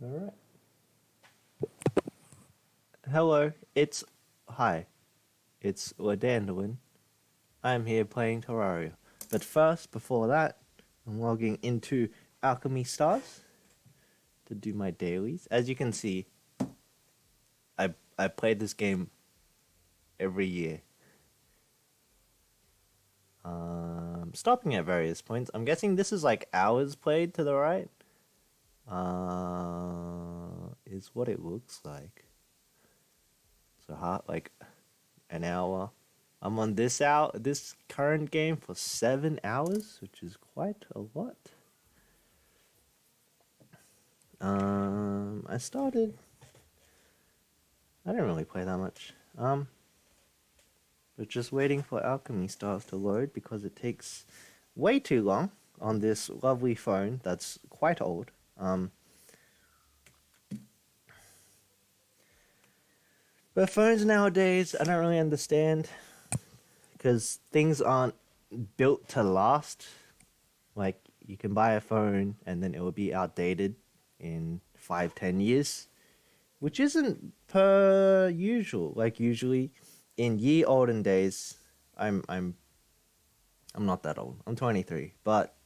All right. Hello. Hi. It's Ladandolin. I'm here playing Terraria. But first, before that, I'm logging into Alchemy Stars to do my dailies. As you can see, I play this game every year. Stopping at various points. I'm guessing this is like hours played to the right. Is what it looks like. So like an hour. I'm on this current game for 7 hours, which is quite a lot. I started. I didn't really play that much. But just waiting for Alchemy Stars to load because it takes way too long on this lovely phone that's quite old. But phones nowadays, I don't really understand because things aren't built to last. Like you can buy a phone and then it will be outdated in 5, 10 years, which isn't per usual. Like usually, in ye olden days, I'm not that old. I'm 23, but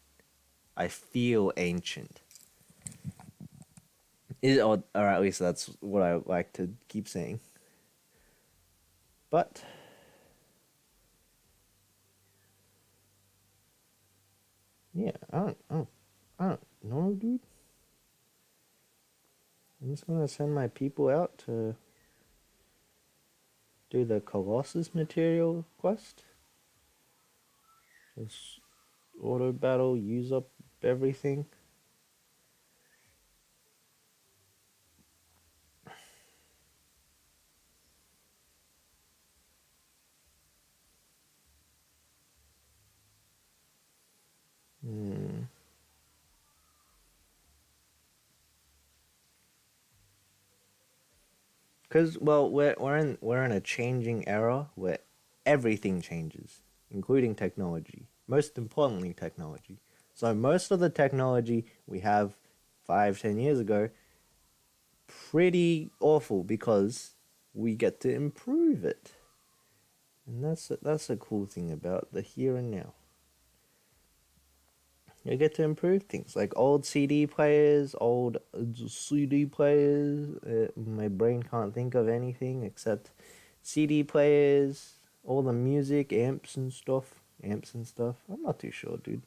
I feel ancient. Or at least that's what I like to keep saying. But yeah, I don't know, dude. I'm just gonna send my people out to do the Colossus material quest. Just auto battle, use up everything. Hmm. Because well, we're in a changing era where everything changes, including technology. Most importantly, technology. So most of the technology we have 5, 10 years ago, pretty awful because we get to improve it, and that's a cool thing about the here and now. You get to improve things like old CD players. My brain can't think of anything except CD players, all the music, amps and stuff. Amps and stuff. I'm not too sure, dude.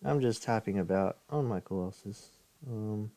I'm just tapping about on my Colossus. Um,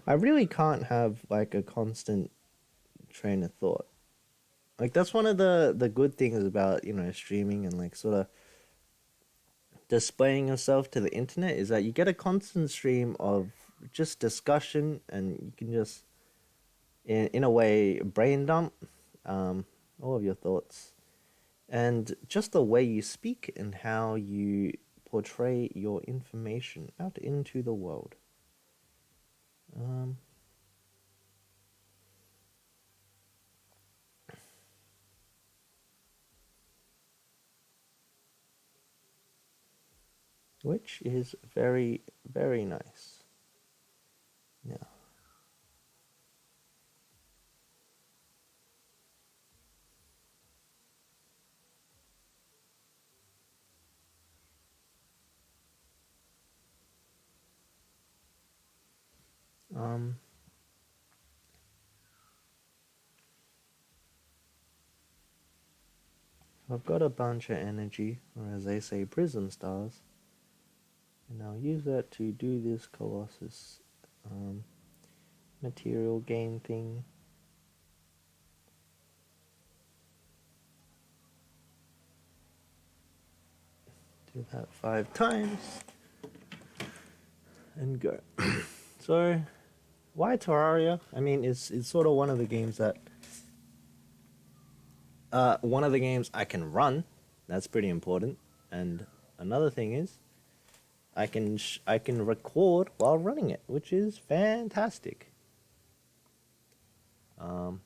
I really can't have like a constant train of thought. Like that's one of the good things about streaming and like sort of displaying yourself to the internet is that you get a constant stream of just discussion and you can just in a way brain dump um, all of your thoughts and just the way you speak and how you portray your information out into the world. Um, which is very, very nice. Yeah. Um, I've got a bunch of energy, or as they say, prism stars, and I'll use that to do this Colossus um, material gain thing. Do that 5 times and go. So, why Terraria? I mean, it's sort of one of the games that one of the games I can run. That's pretty important. And another thing is, I can record while running it, which is fantastic. Um,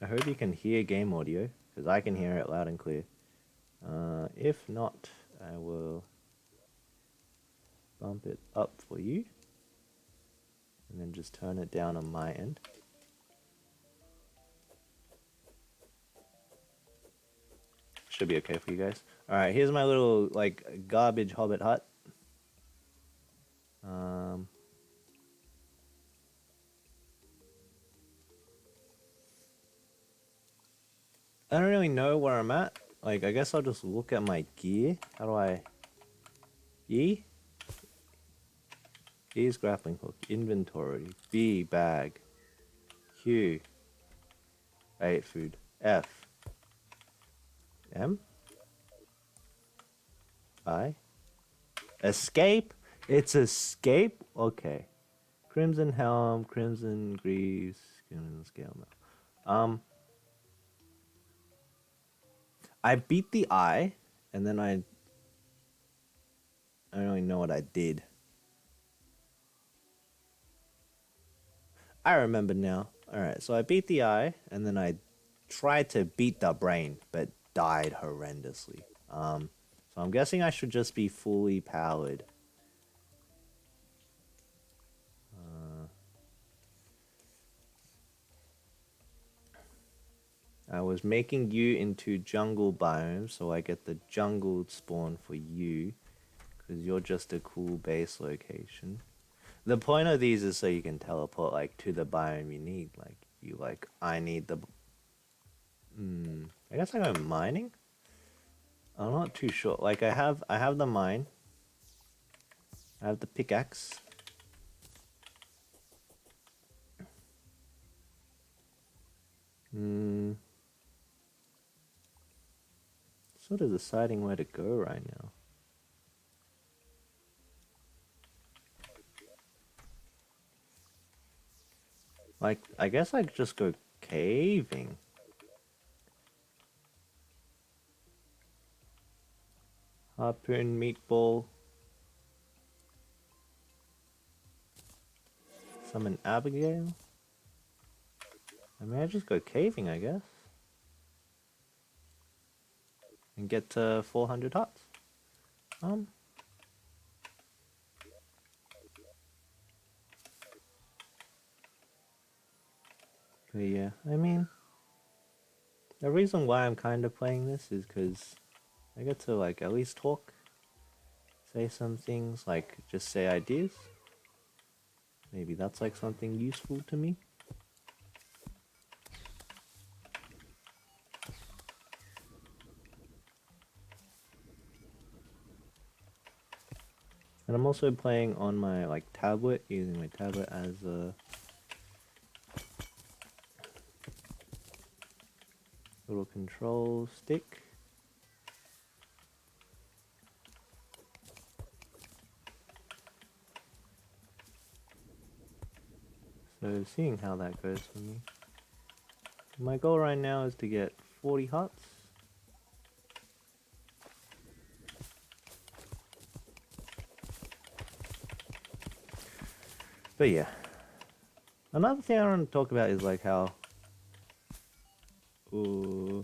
I hope you can hear game audio because I can hear it loud and clear. If not, I will bump it up for you and then just turn it down on my end. Should be okay for you guys. Alright, here's my little like garbage hobbit hut. I don't really know where I'm at. Like, I guess I'll just look at my gear. How do I... E? E is grappling hook. Inventory. B, bag. Q. I ate food. F. M? I? Escape? It's escape? Okay. Crimson helm, crimson greaves, crimson scale mail. I beat the eye, and then I don't really know what I did. I remember now. Alright, so I beat the eye, and then I tried to beat the brain, but died horrendously. So I'm guessing I should just be fully powered. I was making you into jungle biomes, so I get the jungle spawn for you, because you're just a cool base location. The point of these is so you can teleport like to the biome you need. Like you like I need the. I guess I go mining. I'm not too sure. Like I have the mine. I have the pickaxe. Sort of deciding where to go right now. Like I guess I could just go caving. Harpoon meatball. Summon Abigail. I mean, I just go caving, I guess. And get to 400 hearts. But yeah, I mean, the reason why I'm kind of playing this is because I get to like at least talk, say some things, like just say ideas. Maybe that's like something useful to me. And I'm also playing on my like tablet, using my tablet as a little control stick. So seeing how that goes for me. My goal right now is to get 40 hearts. But yeah. Another thing I want to talk about is like how... Ooh.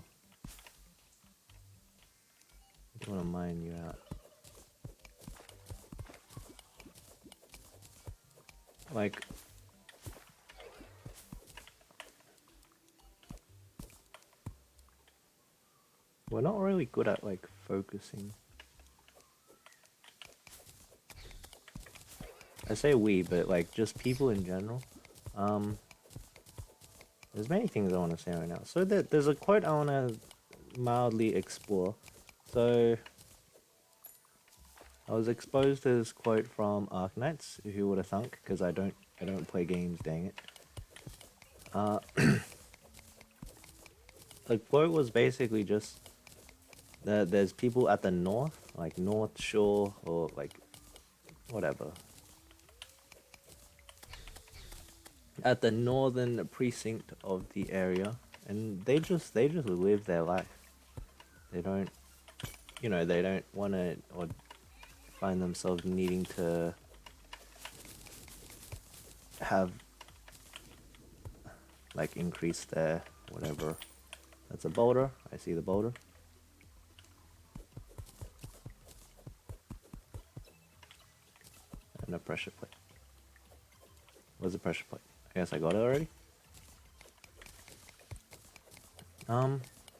I don't want to mine you out. Like... We're not really good at like focusing. I say we, but like just people in general. There's many things I want to say right now. So there's a quote I want to mildly explore. So I was exposed to this quote from Arknights, if you would have thunk, because I don't play games, dang it. the quote was basically just that there's people at the north, like North Shore or like whatever, at the northern precinct of the area, and they just live their life. They don't, they don't want to or find themselves needing to have like increase their whatever. That's a boulder. I see the boulder. And a pressure plate. Where's the pressure plate? I guess I got it already.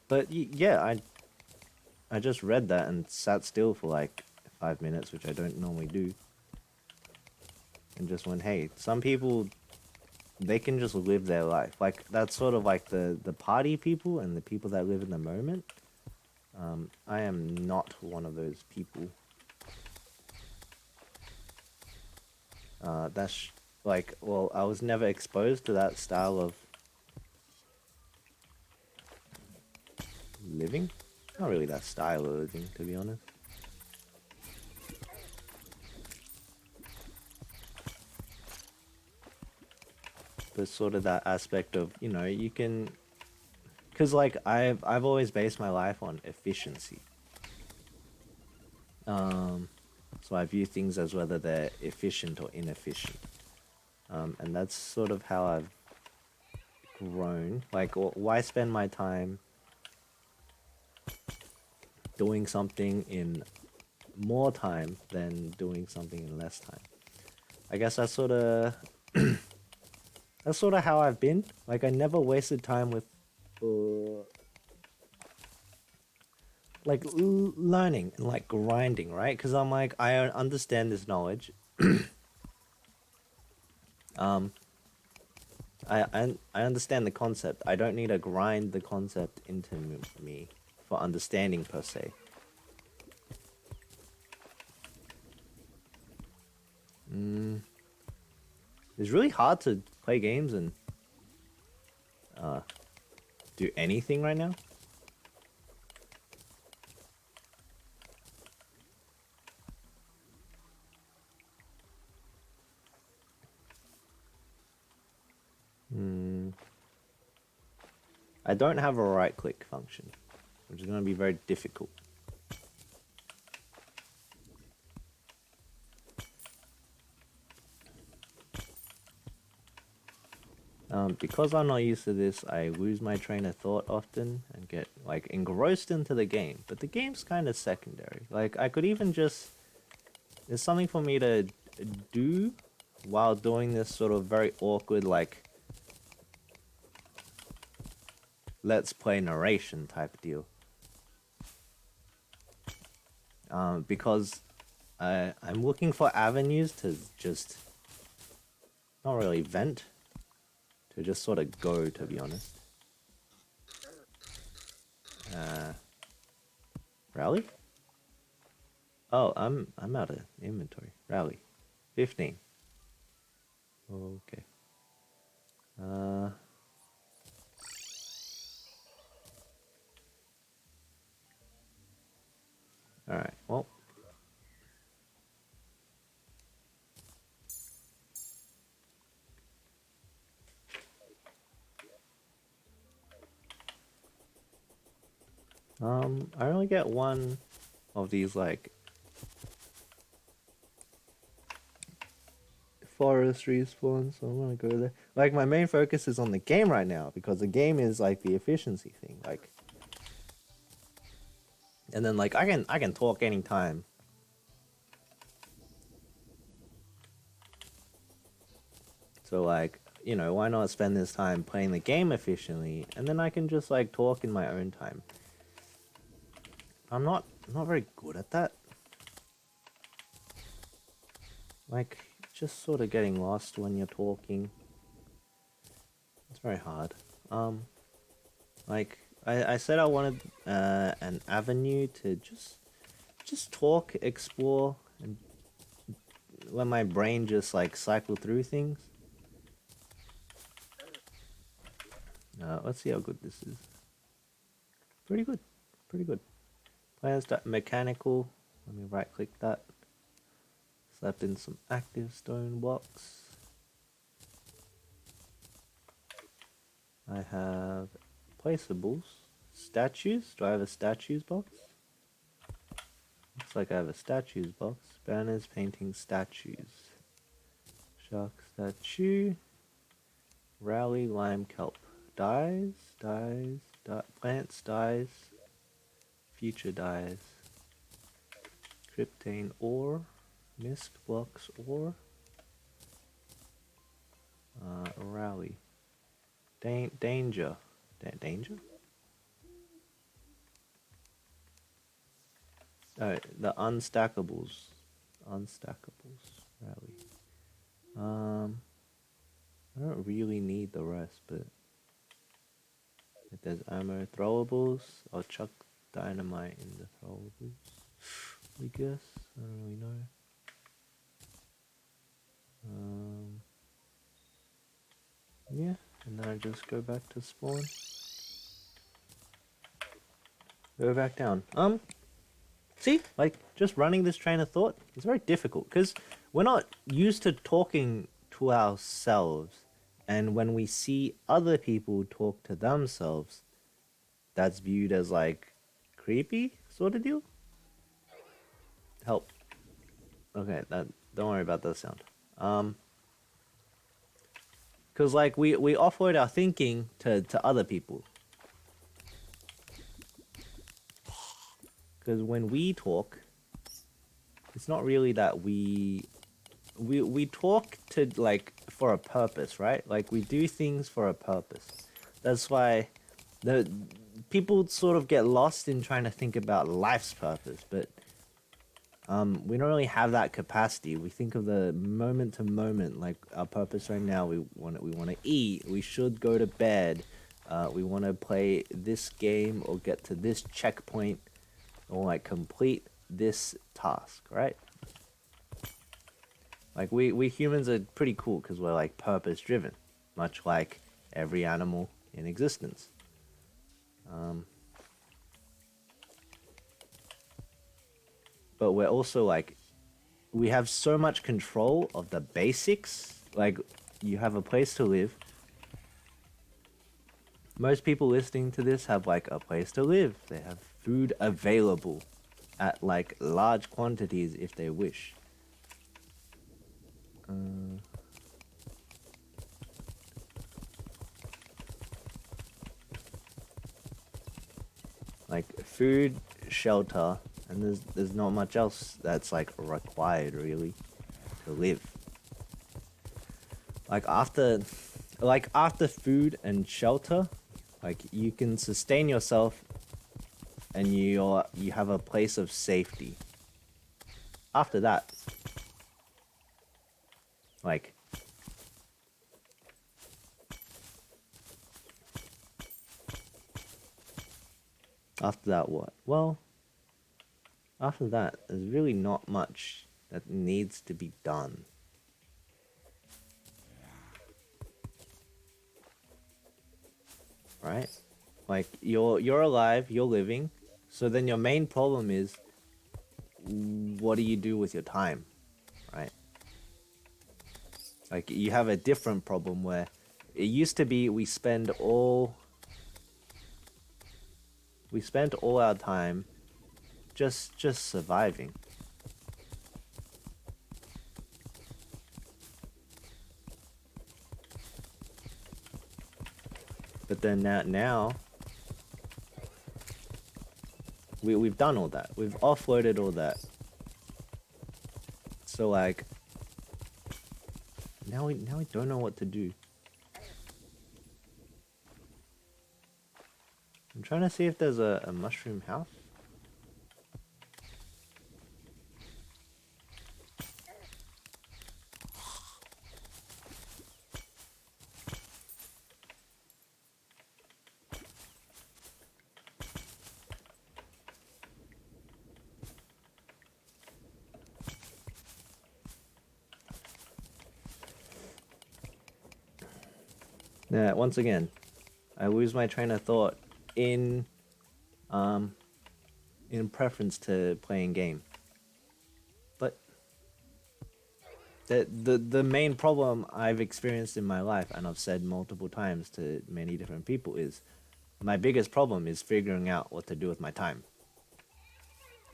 But yeah, I just read that and sat still for like 5 minutes, which I don't normally do, and just went, hey, some people, they can just live their life. Like that's sort of like the party people and the people that live in the moment. I am not one of those people. That's like, well, I was never exposed to that style of living. Not really that style of living, to be honest. But sort of that aspect of, you can, because like I've always based my life on efficiency. So I view things as whether they're efficient or inefficient. And that's sort of how I've grown. Like, why spend my time doing something in more time than doing something in less time? I guess that's sort of how I've been. Like, I never wasted time with, like, learning and like grinding, right? Because I'm like, I understand this knowledge. um, I understand the concept. I don't need to grind the concept into me for understanding per se. It's really hard to play games and uh, do anything right now. I don't have a right click function, which is going to be very difficult. Because I'm not used to this, I lose my train of thought often and get like engrossed into the game. But the game's kind of secondary. Like I could even just, there's something for me to do while doing this sort of very awkward like let's play narration type deal. Because I'm looking for avenues to just not really vent, to just sort of go, to be honest. Rally? Oh, I'm out of inventory. Rally. 15. Okay. Alright, well. I only get one of these, like, forestry spawns, so I'm gonna go there. Like, my main focus is on the game right now, because the game is, like, the efficiency thing, like... And then, like, I can talk anytime. So, like, why not spend this time playing the game efficiently, and then I can just, like, talk in my own time. I'm not very good at that. Like, just sort of getting lost when you're talking. It's very hard. Like, I said I wanted an avenue to just talk, explore, and let my brain just, like, cycle through things. Let's see how good this is. Pretty good. Pretty good. Plans that mechanical. Let me right click that. Slap in some active stone blocks. I have placeables. Statues. Do I have a statues box? Looks like I have a statues box. Banners, painting, statues. Shark statue. Rally, lime, kelp. Dies, plants, dies. Future dies. Cryptane ore. Misc blocks ore. Rally. Danger. Danger? The unstackables. Unstackables. Rally. I don't really need the rest, but if there's ammo throwables, I'll chuck dynamite in the throwables. I guess. I don't really know. Yeah, and then I just go back to spawn. Go back down. See, like, just running this train of thought is very difficult because we're not used to talking to ourselves. And when we see other people talk to themselves, that's viewed as, like, creepy sort of deal. Help. Okay, don't worry about that sound. Because, like, we offload our thinking to other people. Because when we talk, it's not really that we talk to, like, for a purpose, right? Like, we do things for a purpose. That's why the people sort of get lost in trying to think about life's purpose, but we don't really have that capacity. We think of the moment to moment, like our purpose right now. We want to eat. We should go to bed. We want to play this game or get to this checkpoint or like complete this task, right? Like we humans are pretty cool because we're like purpose driven, much like every animal in existence. But we're also like, we have so much control of the basics. Like, you have a place to live. Most people listening to this have like a place to live. They have food available at like large quantities if they wish. Like food, shelter, and there's not much else that's like required really to live. Like after food and shelter, like you can sustain yourself and you have a place of safety. After that, like after that what? Well, after that there's really not much that needs to be done. Right? Like you're alive, you're living. So then your main problem is what do you do with your time? Right? Like you have a different problem where it used to be we spent all our time just surviving. But then now we've done all that. We've offloaded all that. So like now we don't know what to do. I'm trying to see if there's a mushroom house. Once again, I lose my train of thought in um, in preference to playing game. But the main problem I've experienced in my life, and I've said multiple times to many different people, is my biggest problem is figuring out what to do with my time.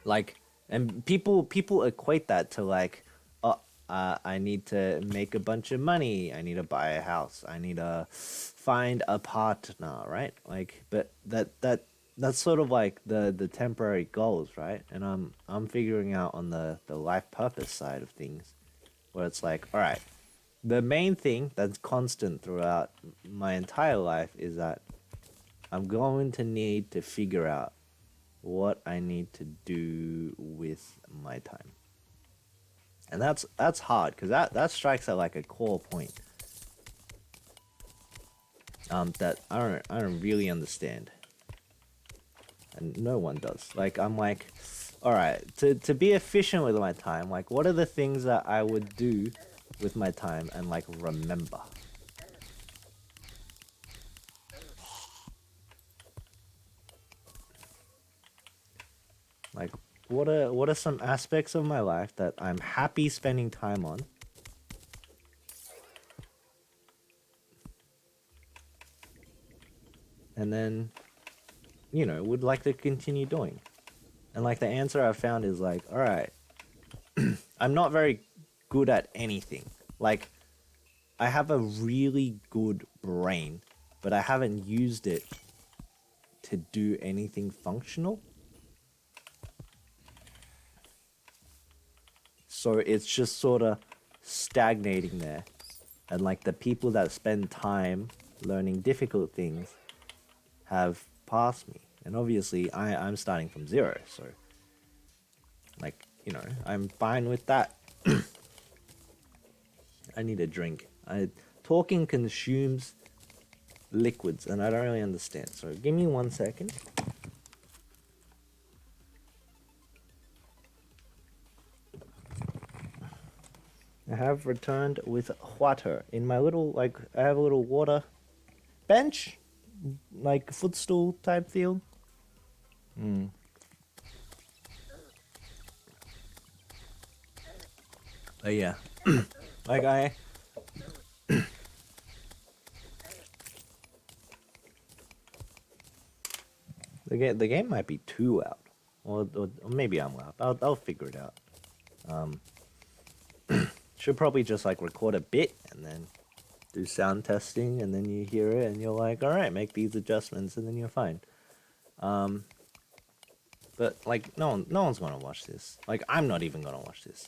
Like, and people equate that to like, oh, I need to make a bunch of money, I need to buy a house, I need to find a partner, right? Like, but that's sort of like the temporary goals, right? And I'm figuring out on the life purpose side of things, where it's like, all right, the main thing that's constant throughout my entire life is that I'm going to need to figure out what I need to do with my time. And that's hard because that strikes at like a core point that I don't really understand. And no one does. Like I'm like, all right, to be efficient with my time, like what are the things that I would do with my time and like remember? Like what are some aspects of my life that I'm happy spending time on, and then would like to continue doing. And like the answer I've found is like, all right, I'm not very good at anything. Like I have a really good brain, but I haven't used it to do anything functional. So it's just sort of stagnating there. And like the people that spend time learning difficult things have passed me. And obviously I'm starting from zero, so like, I'm fine with that. I need a drink. Talking consumes liquids and I don't really understand. So give me 1 second. I have returned with water in my little, like, I have a little water bench, like footstool type feel. Mm. Yeah, like the game might be too loud, or maybe I'm loud. I'll figure it out. Um, should probably just like record a bit and then do sound testing, and then you hear it and you're like, all right, make these adjustments, and then you're fine. Um, but like no one's gonna watch this. Like I'm not even gonna watch this.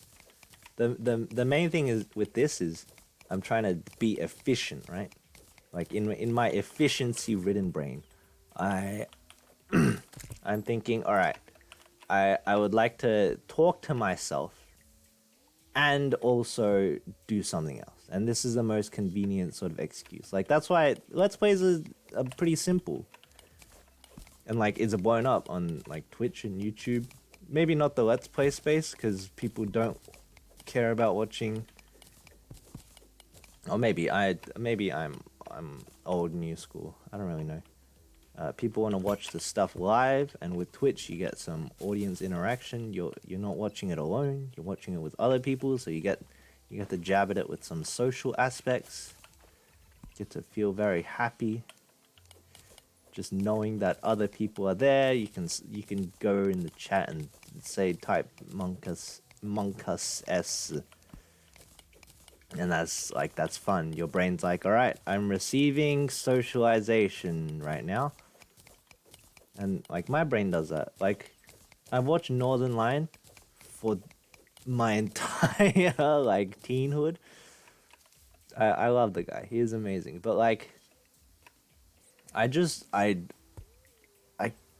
The main thing is with this is I'm trying to be efficient, right? Like in my efficiency ridden brain, I I'm thinking, all right, I would like to talk to myself and also do something else. And this is the most convenient sort of excuse. Like that's why Let's Plays are pretty simple. And like it's blown up on like Twitch and YouTube. Maybe not the Let's Play space because people don't care about watching. Or maybe I'm old new school. I don't really know. People want to watch the stuff live, and with Twitch you get some audience interaction. You're not watching it alone. You're watching it with other people, so you get to jab at it with some social aspects. You get to feel very happy just knowing that other people are there. You can go in the chat and say type monkus s, and that's fun. Your brain's like, all right, I'm receiving socialization right now. And like my brain does that. Like I've watched Northern Lion for my entire like teenhood. I love the guy. He is amazing. But like I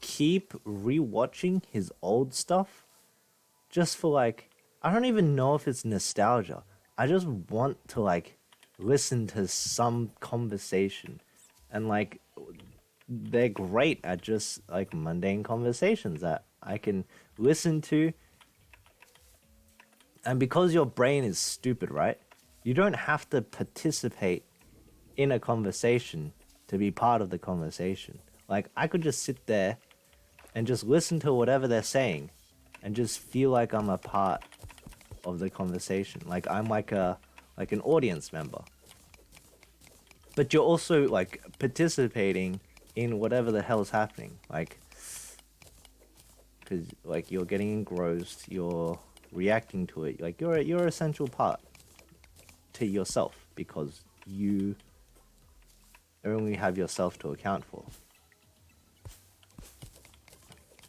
keep rewatching his old stuff just for like I don't even know if it's nostalgia. I just want to like listen to some conversation, and like they're great at just like mundane conversations that I can listen to. And because your brain is stupid, right? You don't have to participate in a conversation to be part of the conversation. Like I could just sit there and just listen to whatever they're saying and just feel like I'm a part of the conversation. Like I'm like an audience member. But you're also like participating in whatever the hell is happening. Like cuz like you're getting engrossed, you're reacting to it. Like you're an essential part to yourself because you only have yourself to account for.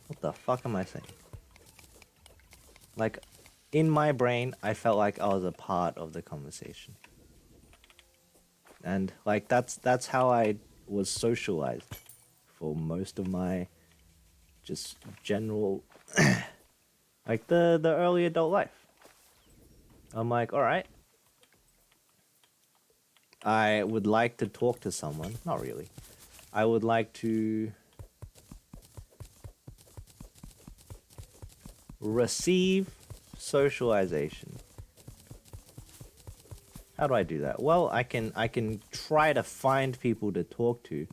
What the fuck am I saying? Like, in my brain, I felt like I was a part of the conversation. And like that's how I was socialized for most of my just general like the early adult life. I'm like, all right, I would like to talk to someone. Not really. I would like to receive socialization. How do I do that? Well, I can try to find people to talk to.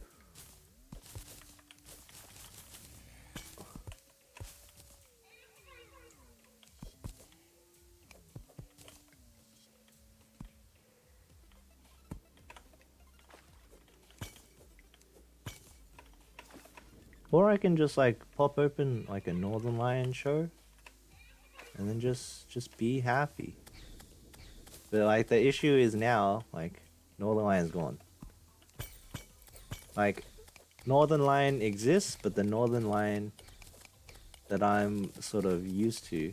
Or I can just like pop open like a Northern Lion show and then just be happy. But like the issue is now, like Northern Lion's gone. Like Northern Lion exists, but the Northern Lion that I'm sort of used to,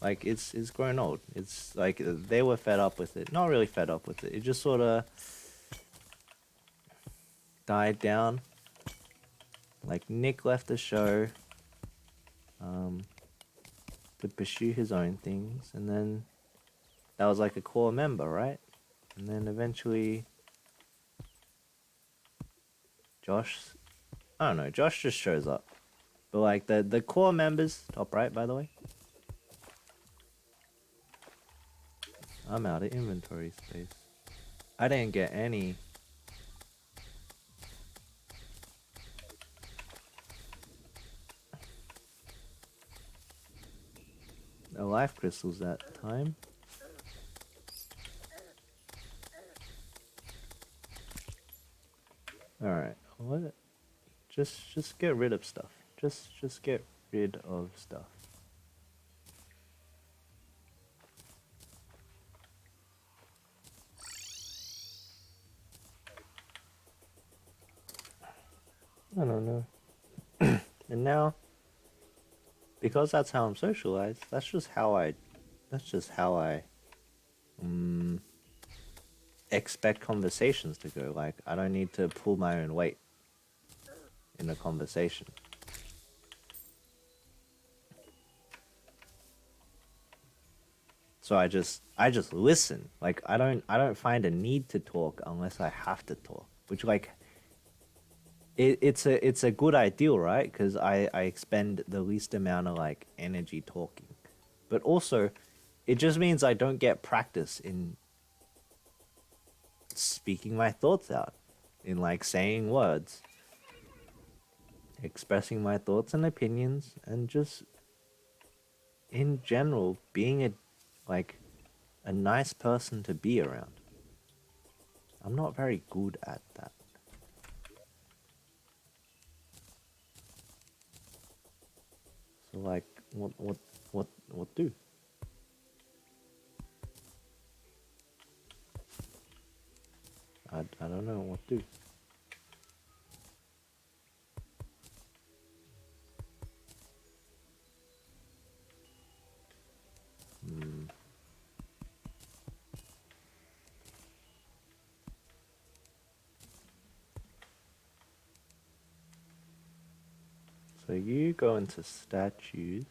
like it's grown old. It's like they were fed up with it. Not really fed up with it. It just sort of died down. Like Nick left the show um, to pursue his own things, and then that was like a core member, right? And then eventually Josh, I don't know, Josh just shows up. But like the core members, top right by the way. I'm out of inventory space. I didn't get any. No life crystals that time. Alright, what? Just get rid of stuff. Just get rid of stuff. I don't know. And now, because that's how I'm socialized, that's just how I expect conversations to go. Like I don't need to pull my own weight in a conversation. So I just listen. Like I don't find a need to talk unless I have to talk. Which like it's a good ideal, right? Because I expend the least amount of like energy talking. But also it just means I don't get practice in speaking my thoughts out. In like saying words. Expressing my thoughts and opinions and just in general being like a nice person to be around. I'm not very good at that. So like what do? I don't know what do. Hmm. So you go into statues.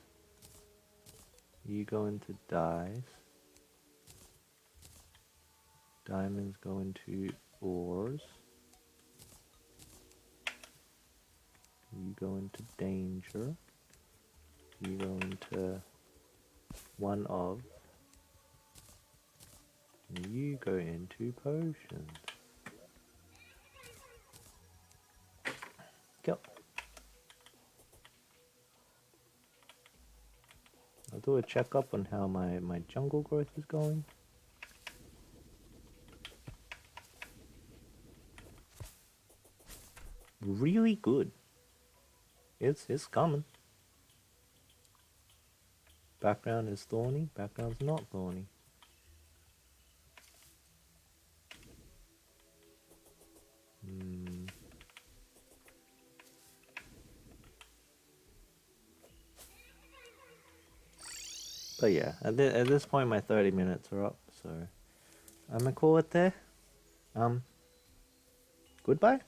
You go into dice. Diamonds go into ores. You go into danger. You go into one of. And you go into potions. Go. do a checkup on how my jungle growth is going. Really good. It's coming. Background is thorny. Background's not thorny. Hmm. But yeah, at this point my 30 minutes are up, so I'm gonna call it there. Goodbye.